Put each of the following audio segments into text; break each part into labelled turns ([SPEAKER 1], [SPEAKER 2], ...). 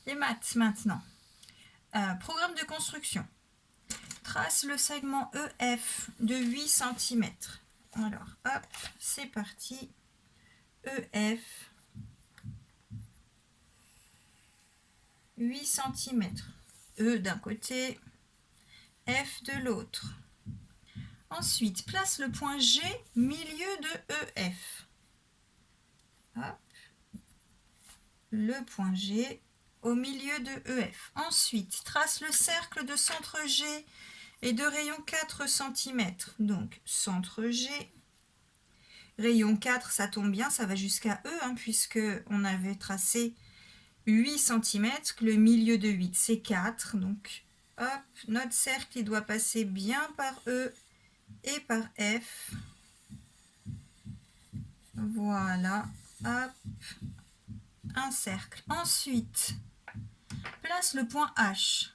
[SPEAKER 1] Les maths maintenant. Programme de construction. Trace le segment EF de 8 cm. Alors, hop, c'est parti. EF, 8 cm. E d'un côté, F de l'autre. Ensuite, place le point G milieu de EF. Hop. Le point G au milieu de EF. Ensuite, trace le cercle de centre G et de rayon 4 cm. Donc, centre G, rayon 4, ça tombe bien, ça va jusqu'à E, hein, puisque on avait tracé 8 cm, le milieu de 8, c'est 4. Donc, hop, notre cercle, il doit passer bien par E et par F. Voilà, hop, un cercle. Ensuite, place le point H,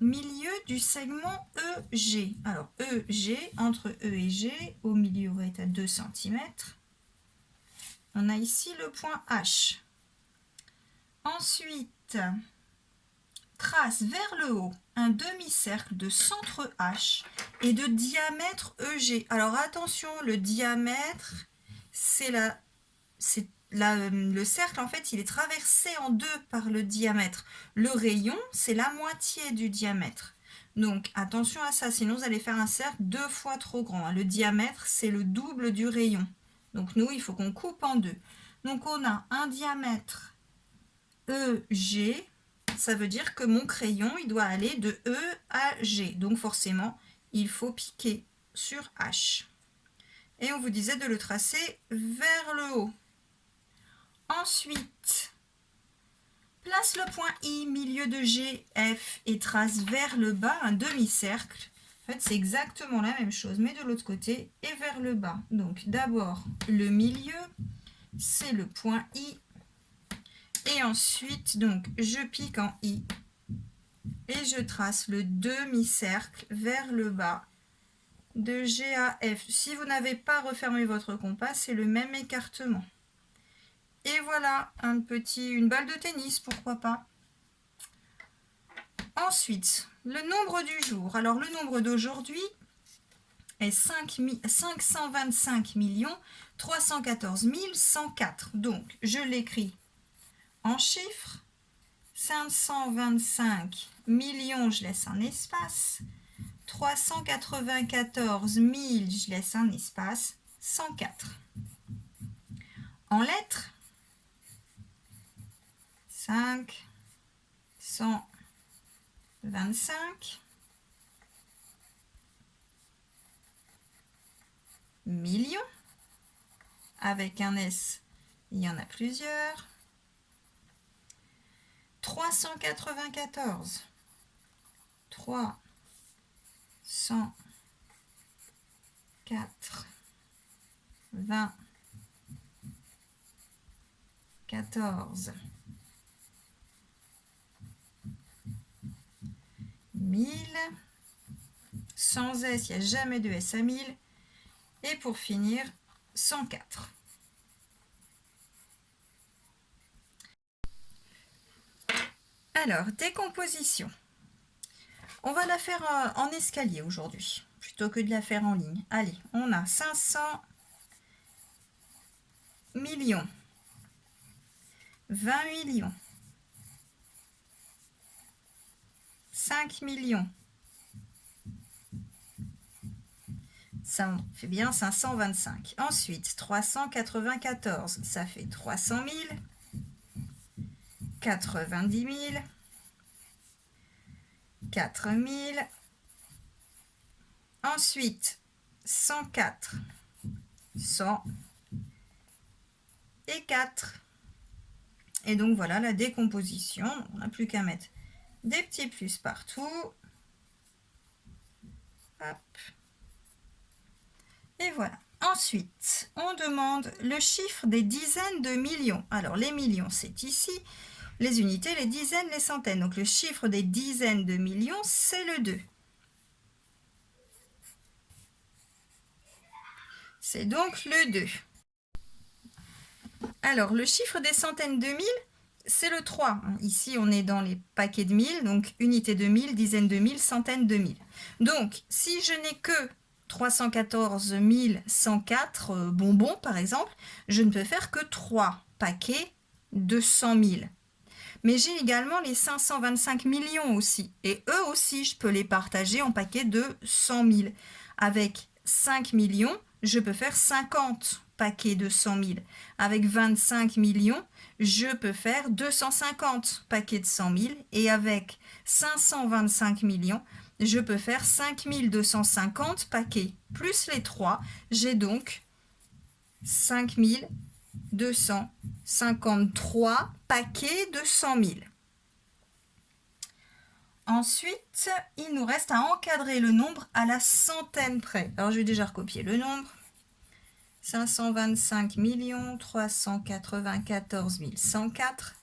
[SPEAKER 1] milieu du segment EG. Alors, EG, entre E et G, au milieu, on va être à 2 cm. On a ici le point H. Ensuite, trace vers le haut un demi-cercle de centre H et de diamètre EG. Alors attention, le diamètre, le cercle, en fait, il est traversé en deux par le diamètre. Le rayon, c'est la moitié du diamètre. Donc attention à ça, sinon vous allez faire un cercle 2 fois trop grand. Le diamètre, c'est le double du rayon. Donc nous, il faut qu'on coupe en deux. Donc on a un diamètre EG, ça veut dire que mon crayon, il doit aller de E à G. Donc forcément, il faut piquer sur H. Et on vous disait de le tracer vers le haut. Ensuite, place le point I, milieu de G, F, et trace vers le bas un demi-cercle. En fait, c'est exactement la même chose, mais de l'autre côté et vers le bas. Donc d'abord, le milieu, c'est le point I. Et ensuite, donc, je pique en I et je trace le demi-cercle vers le bas de G à F. Si vous n'avez pas refermé votre compas, c'est le même écartement. Et voilà, une balle de tennis, pourquoi pas. Ensuite, le nombre du jour. Alors, le nombre d'aujourd'hui est 525 314 104. Donc, je l'écris en chiffres. 525 millions, je laisse un espace. 394 000, je laisse un espace. 104. En lettres, 5, 125 millions. Avec un S, il y en a plusieurs. 394, 304, 20, 14, 1000, sans S, il n'y a jamais de S à 1000, et pour finir, 104. Alors, décomposition. On va la faire en escalier aujourd'hui, plutôt que de la faire en ligne. Allez, on a 500 millions, 20 millions, 5 millions. Ça fait bien 525. Ensuite, 394, ça fait 300 000, 90 000, 4 000. Ensuite, 104, 100 et 4. Et donc voilà la décomposition. On n'a plus qu'à mettre des petits plus partout. Hop. Et voilà. Ensuite, on demande le chiffre des dizaines de millions. Alors, les millions, c'est ici. Les unités, les dizaines, les centaines. Donc, le chiffre des dizaines de millions, c'est le 2. C'est donc le 2. Alors, le chiffre des centaines de mille, c'est le 3. Ici, on est dans les paquets de 1000, donc unité de 1000, dizaines de 1000, centaines de 1000. Donc, si je n'ai que 314 104 bonbons, par exemple, je ne peux faire que 3 paquets de 100 000. Mais j'ai également les 525 millions aussi. Et eux aussi, je peux les partager en paquets de 100 000. Avec 5 millions, je peux faire 50 paquets de 100 000. Avec 25 millions, je peux faire 250 paquets de 100 000. Et avec 525 millions, je peux faire 5250 paquets. Plus les 3, j'ai donc 5253 paquets de 100 000. Ensuite, il nous reste à encadrer le nombre à la centaine près. Alors, je vais déjà recopier le nombre. 525 394 104.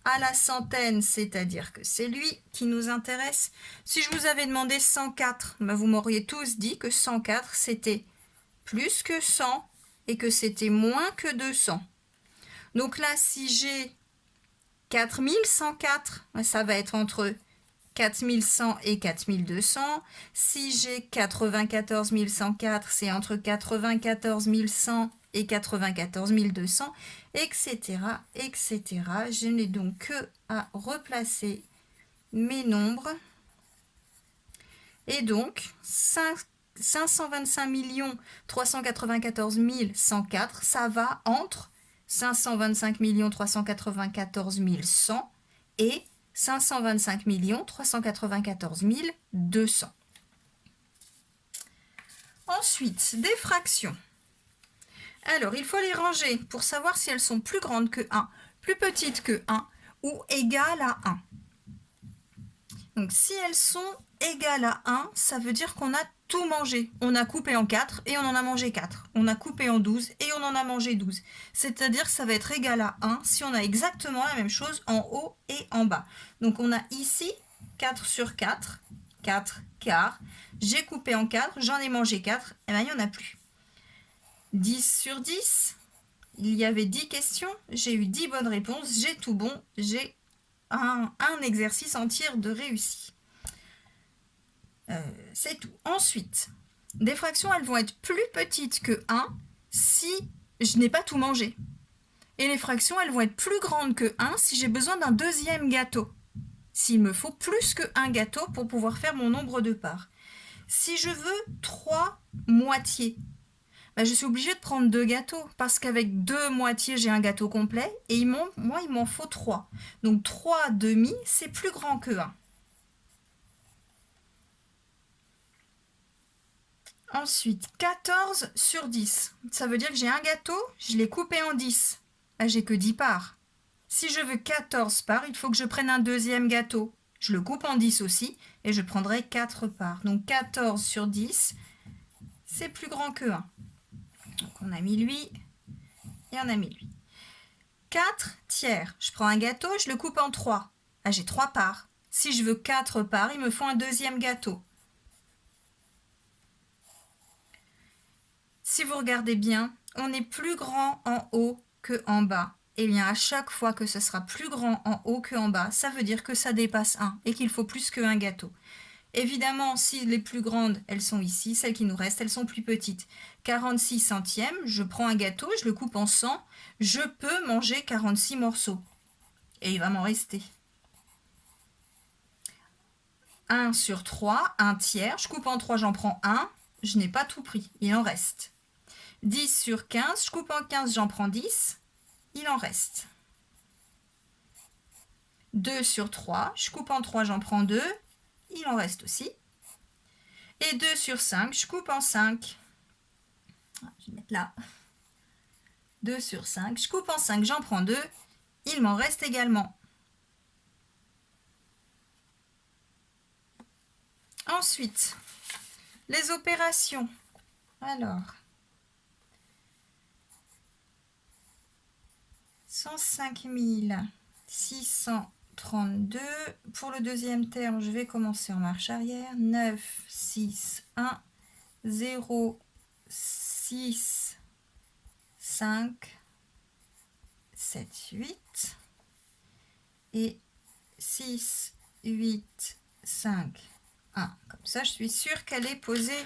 [SPEAKER 1] À la centaine, c'est-à-dire que c'est lui qui nous intéresse. Si je vous avais demandé 104, ben vous m'auriez tous dit que 104, c'était plus que 100 et que c'était moins que 200. Donc là, si j'ai 4104, ça va être entre 4100 et 4200. Si j'ai 94 104, c'est entre 94 100 et 94 200, etc., etc. Je n'ai donc que à replacer mes nombres. Et donc, 525 394 104, ça va entre 525 394 100 et 525 394 200. Ensuite, des fractions. Alors, il faut les ranger pour savoir si elles sont plus grandes que 1, plus petites que 1 ou égales à 1. Donc, si elles sont égales à 1, ça veut dire qu'on a tout mangé. On a coupé en 4 et on en a mangé 4. On a coupé en 12 et on en a mangé 12. C'est-à-dire que ça va être égal à 1 si on a exactement la même chose en haut et en bas. Donc, on a ici 4 sur 4, 4 quarts. J'ai coupé en 4, j'en ai mangé 4, et bien il n'y en a plus. 10 sur 10, il y avait 10 questions, j'ai eu 10 bonnes réponses, j'ai tout bon, j'ai un exercice entier de réussi. C'est tout. Ensuite, des fractions, elles vont être plus petites que 1 si je n'ai pas tout mangé. Et les fractions, elles vont être plus grandes que 1 si j'ai besoin d'un deuxième gâteau. S'il me faut plus qu'un gâteau pour pouvoir faire mon nombre de parts. Si je veux 3 moitiés, ben je suis obligée de prendre 2 gâteaux parce qu'avec 2 moitiés, j'ai un gâteau complet et moi, il m'en faut 3. Donc 3 demi, c'est plus grand que 1. Ensuite, 14 sur 10. Ça veut dire que j'ai un gâteau, je l'ai coupé en 10. Ben, j'ai que 10 parts. Si je veux 14 parts, il faut que je prenne un deuxième gâteau. Je le coupe en 10 aussi et je prendrai 4 parts. Donc 14 sur 10, c'est plus grand que 1. Donc on a mis lui et on a mis lui. 4 tiers. Je prends un gâteau, je le coupe en 3. Ah, j'ai 3 parts. Si je veux 4 parts, il me faut un deuxième gâteau. Si vous regardez bien, on est plus grand en haut que en bas. Et bien à chaque fois que ce sera plus grand en haut que en bas, ça veut dire que ça dépasse 1 et qu'il faut plus qu'un gâteau. Évidemment, si les plus grandes, elles sont ici, celles qui nous restent, elles sont plus petites. 46 centièmes, je prends un gâteau, je le coupe en 100, je peux manger 46 morceaux. Et il va m'en rester 1 sur 3, 1 tiers, je coupe en 3, j'en prends 1, je n'ai pas tout pris, il en reste. 10 sur 15, je coupe en 15, j'en prends 10, il en reste. 2 sur 3, je coupe en 3, j'en prends 2, il en reste aussi. Et 2 sur 5, je coupe en 5. Je vais mettre là. 2 sur 5, je coupe en 5, j'en prends 2, il m'en reste également. Ensuite, les opérations. Alors, 105 632. Pour le deuxième terme, je vais commencer en marche arrière. 9, 6, 1, 0, 6, 5, 7, 8. et 6, 8, 5, 1. Comme ça, je suis sûre qu'elle est posée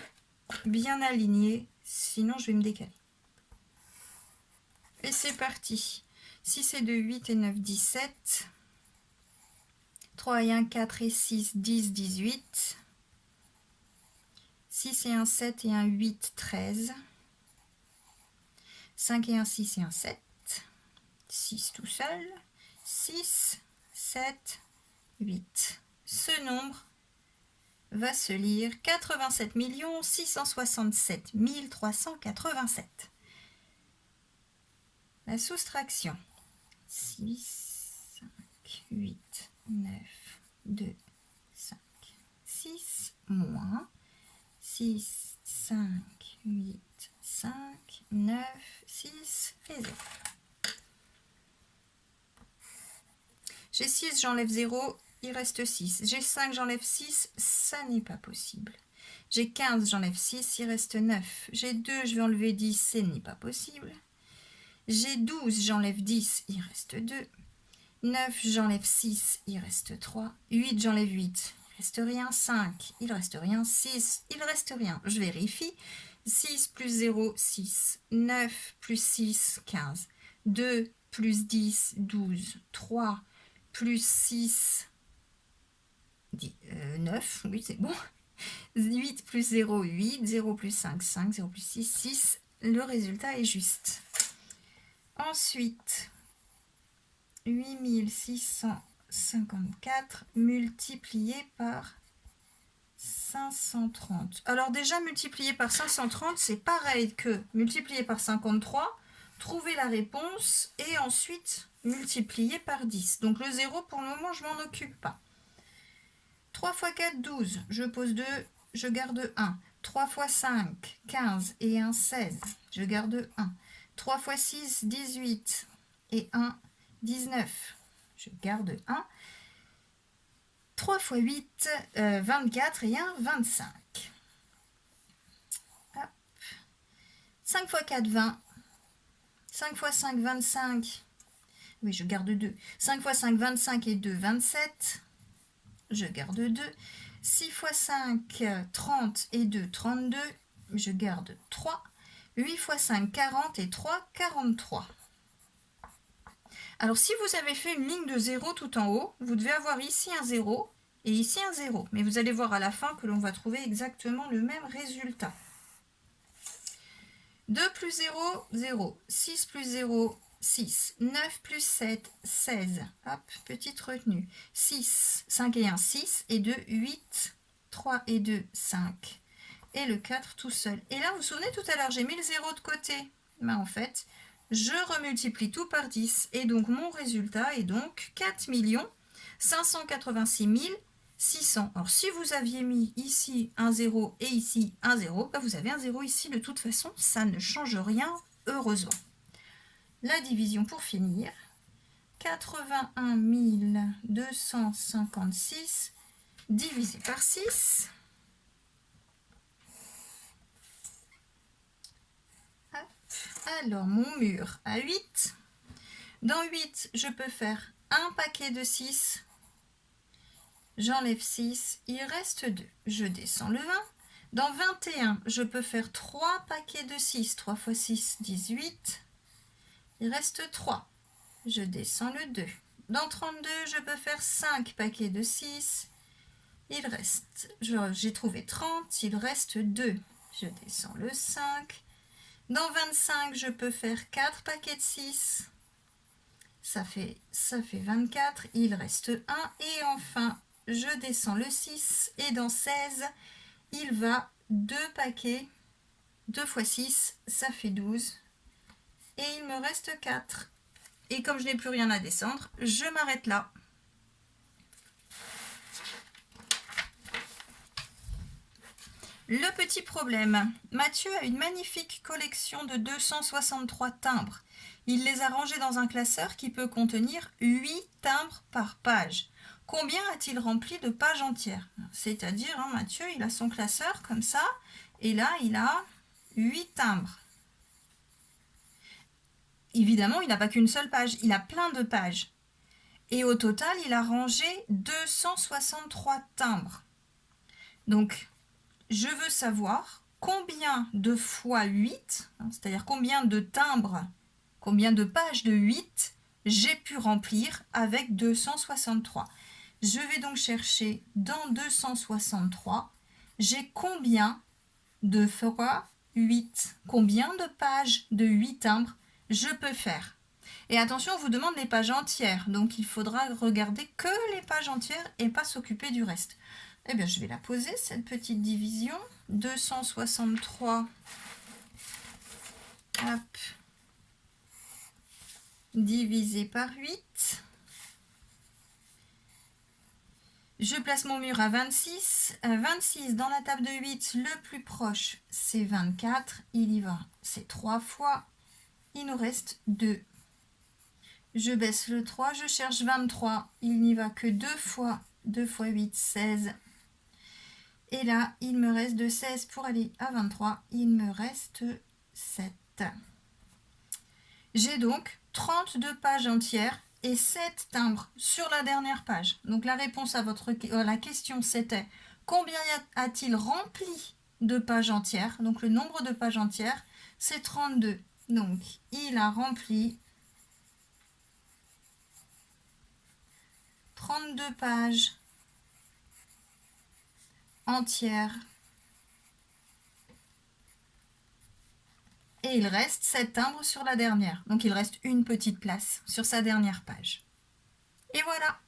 [SPEAKER 1] bien alignée, sinon je vais me décaler. Et c'est parti. 6 et 2, 8 et 9, 17. 3 et 1, 4 et 6, 10, 18. 6 et 1, 7 et 1, 8, 13. 5 et 1, 6 et 1, 7. 6 tout seul. 6, 7, 8. Ce nombre va se lire 87 667 387. La soustraction. 6, 5, 8, 9, 2, 5, 6, moins 6, 5, 8, 5, 9, 6 et 0. J'ai 6, j'enlève 0, il reste 6. J'ai 5, j'enlève 6, ça n'est pas possible. J'ai 15, j'enlève 6, il reste 9. J'ai 2, je vais enlever 10, ce n'est pas possible. J'ai 12, j'enlève 10, il reste 2. 9, j'enlève 6, il reste 3. 8, j'enlève 8, il reste rien. 5, il reste rien. 6, il reste rien. Je vérifie. 6 plus 0, 6. 9 plus 6, 15. 2 plus 10, 12. 3 plus 6, 9. Oui, c'est bon. 8 plus 0, 8. 0 plus 5, 5. 0 plus 6, 6. Le résultat est juste. Ensuite, 8654 multiplié par 530. Alors déjà, multiplié par 530, c'est pareil que multiplié par 53, trouver la réponse et ensuite multiplier par 10. Donc le 0, pour le moment, je m'en occupe pas. 3 x 4, 12. Je pose 2, je garde 1. 3 x 5, 15 et 1, 16. Je garde 1. 3 x 6, 18 et 1, 19. Je garde 1. 3 x 8, 24 et 1, 25. Hop. 5 x 4, 20. 5 x 5, 25. Oui, je garde 2. 5 x 5, 25 et 2, 27. Je garde 2. 6 x 5, 30 et 2, 32. Je garde 3. 8 x 5, 40 et 3, 43. Alors, si vous avez fait une ligne de 0 tout en haut, vous devez avoir ici un 0 et ici un 0. Mais vous allez voir à la fin que l'on va trouver exactement le même résultat. 2 plus 0, 0. 6 plus 0, 6. 9 plus 7, 16. Hop, petite retenue. 6, 5 et 1, 6. Et 2, 8. 3 et 2, 5. Et le 4 tout seul. Et là, vous vous souvenez, tout à l'heure, j'ai mis le 0 de côté. Ben, en fait, je remultiplie tout par 10. Et donc, mon résultat est donc 4 586 600. Alors, si vous aviez mis ici un 0 et ici un 0, ben vous avez un 0 ici. De toute façon, ça ne change rien, heureusement. La division pour finir. 81 256 divisé par 6. Alors, mon mur a 8. Dans 8, je peux faire un paquet de 6. J'enlève 6, il reste 2. Je descends le 20. Dans 21, je peux faire 3 paquets de 6. 3 x 6, 18. Il reste 3. Je descends le 2. Dans 32, je peux faire 5 paquets de 6. Il reste, j'ai trouvé 30, il reste 2. Je descends le 5. Dans 25, je peux faire 4 paquets de 6. Ça fait 24, il reste 1. Et enfin, je descends le 6. Et dans 16, il va 2 paquets. 2 x 6, ça fait 12. Et il me reste 4. Et comme je n'ai plus rien à descendre, je m'arrête là. Le petit problème. Mathieu a une magnifique collection de 263 timbres. Il les a rangés dans un classeur qui peut contenir 8 timbres par page. Combien a-t-il rempli de pages entières? C'est-à-dire, Mathieu, il a son classeur comme ça, et là, il a 8 timbres. Évidemment, il n'a pas qu'une seule page, il a plein de pages. Et au total, il a rangé 263 timbres. Donc, je veux savoir combien de fois 8, c'est-à-dire combien de timbres, combien de pages de 8 j'ai pu remplir avec 263. Je vais donc chercher dans 263, j'ai combien de fois 8, combien de pages de 8 timbres je peux faire. Et attention, on vous demande les pages entières, donc il faudra regarder que les pages entières et pas s'occuper du reste. Eh bien, je vais la poser, cette petite division. 263, hop, divisé par 8. Je place mon mur à 26. 26 dans la table de 8, le plus proche, c'est 24. Il y va, c'est 3 fois. Il nous reste 2. Je baisse le 3, je cherche 23. Il n'y va que 2 fois. 2 fois 8, 16. Et là, il me reste de 16 pour aller à 23. Il me reste 7. J'ai donc 32 pages entières et 7 timbres sur la dernière page. Donc la réponse à la question, c'était combien a-t-il rempli de pages entières? Donc le nombre de pages entières, c'est 32. Donc il a rempli 32 pages entières. Et il reste 7 timbres sur la dernière. Donc il reste une petite place sur sa dernière page. Et voilà!